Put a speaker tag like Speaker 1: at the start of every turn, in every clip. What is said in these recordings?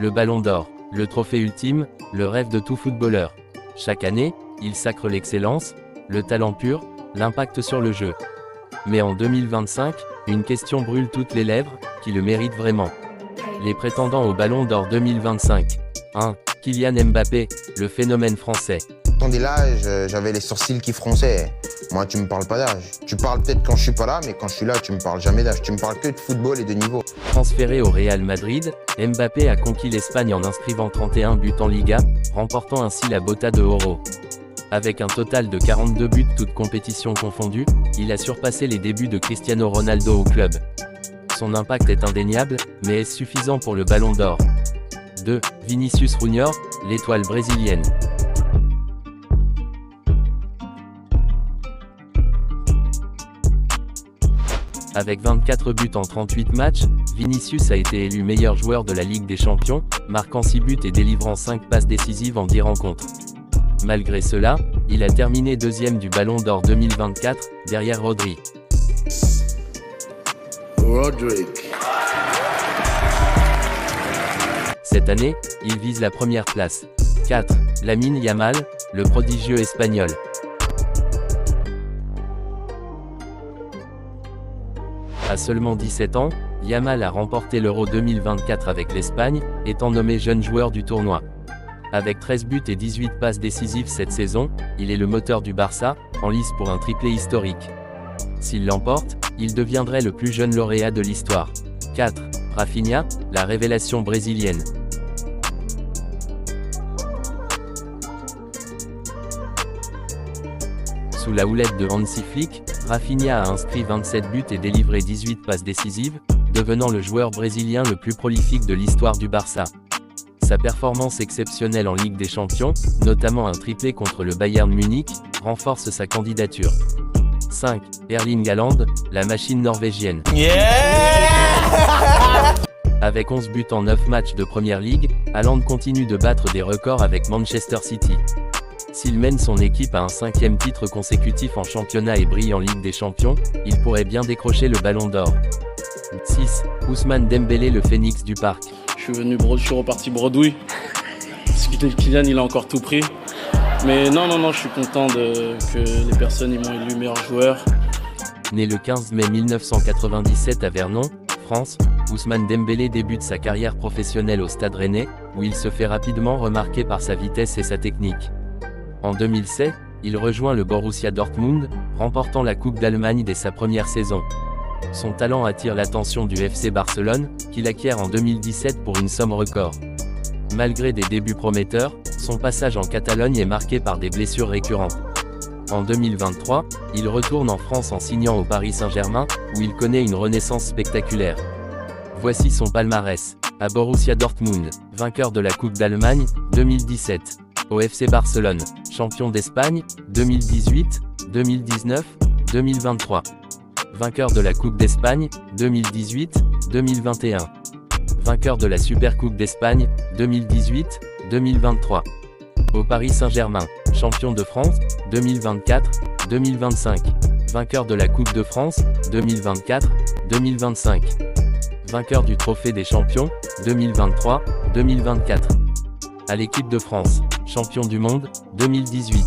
Speaker 1: Le Ballon d'Or, le trophée ultime, le rêve de tout footballeur. Chaque année, il sacre l'excellence, le talent pur, l'impact sur le jeu. Mais en 2025, une question brûle toutes les lèvres, qui le mérite vraiment? Les prétendants au Ballon d'Or 2025. 1. Kylian Mbappé, le phénomène français.
Speaker 2: Attendez, l'âge, j'avais les sourcils qui fronçaient. Moi, tu me parles pas d'âge. Tu parles peut-être quand je suis pas là, mais quand je suis là, tu me parles jamais d'âge. Tu me parles que de football et de niveau.
Speaker 1: Transféré au Real Madrid, Mbappé a conquis l'Espagne en inscrivant 31 buts en Liga, remportant ainsi la Bota de Oro. Avec un total de 42 buts toutes compétitions confondues, il a surpassé les débuts de Cristiano Ronaldo au club. Son impact est indéniable, mais est-ce suffisant pour le Ballon d'Or? 2. Vinicius Junior, l'étoile brésilienne. Avec 24 buts en 38 matchs, Vinicius a été élu meilleur joueur de la Ligue des Champions, marquant 6 buts et délivrant 5 passes décisives en 10 rencontres. Malgré cela, il a terminé deuxième du Ballon d'Or 2024, derrière Rodri. Cette année, il vise la première place. 4. Lamine Yamal, le prodigieux espagnol. À seulement 17 ans, Yamal a remporté l'Euro 2024 avec l'Espagne, étant nommé jeune joueur du tournoi. Avec 13 buts et 18 passes décisives cette saison, il est le moteur du Barça, en lice pour un triplé historique. S'il l'emporte, il deviendrait le plus jeune lauréat de l'histoire. 4. Rafinha, la révélation brésilienne. Sous la houlette de Hansi Flick, Rafinha a inscrit 27 buts et délivré 18 passes décisives, devenant le joueur brésilien le plus prolifique de l'histoire du Barça. Sa performance exceptionnelle en Ligue des Champions, notamment un triplé contre le Bayern Munich, renforce sa candidature. 5. Erling Haaland, la machine norvégienne. Avec 11 buts en 9 matchs de Première Ligue, Haaland continue de battre des records avec Manchester City. S'il mène son équipe à un 5e titre consécutif en championnat et brille en Ligue des Champions, il pourrait bien décrocher le Ballon d'Or. 6. Ousmane Dembélé, le phénix du parc.
Speaker 3: Je suis reparti bredouille. Parce que Kylian, il a encore tout pris. Mais non, je suis content que les personnes m'ont élu meilleur joueur.
Speaker 1: Né le 15 mai 1997 à Vernon, France, Ousmane Dembélé débute sa carrière professionnelle au Stade Rennais, où il se fait rapidement remarquer par sa vitesse et sa technique. En 2007, il rejoint le Borussia Dortmund, remportant la Coupe d'Allemagne dès sa première saison. Son talent attire l'attention du FC Barcelone, qu'il acquiert en 2017 pour une somme record. Malgré des débuts prometteurs, son passage en Catalogne est marqué par des blessures récurrentes. En 2023, il retourne en France en signant au Paris Saint-Germain, où il connaît une renaissance spectaculaire. Voici son palmarès. À Borussia Dortmund, vainqueur de la Coupe d'Allemagne, 2017. Au FC Barcelone, champion d'Espagne, 2018, 2019, 2023. Vainqueur de la Coupe d'Espagne, 2018, 2021. Vainqueur de la Supercoupe d'Espagne, 2018, 2023. Au Paris Saint-Germain, champion de France, 2024, 2025. Vainqueur de la Coupe de France, 2024, 2025. Vainqueur du Trophée des Champions, 2023, 2024. À l'équipe de France, champion du monde, 2018.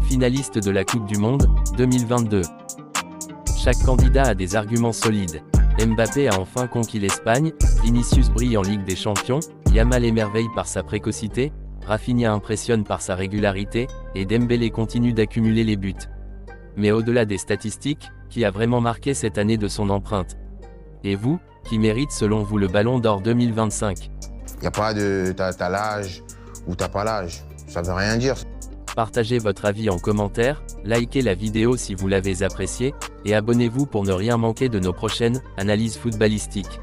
Speaker 1: Finaliste de la Coupe du Monde, 2022. Chaque candidat a des arguments solides. Mbappé a enfin conquis l'Espagne, Vinicius brille en Ligue des Champions, Yamal émerveille par sa précocité, Rafinha impressionne par sa régularité, et Dembélé continue d'accumuler les buts. Mais au-delà des statistiques, qui a vraiment marqué cette année de son empreinte? Et vous, qui mérite selon vous le Ballon d'Or 2025?
Speaker 2: Il n'y a pas de t'as l'âge ou t'as pas l'âge. Ça veut rien dire.
Speaker 1: Partagez votre avis en commentaire, likez la vidéo si vous l'avez appréciée, et abonnez-vous pour ne rien manquer de nos prochaines analyses footballistiques.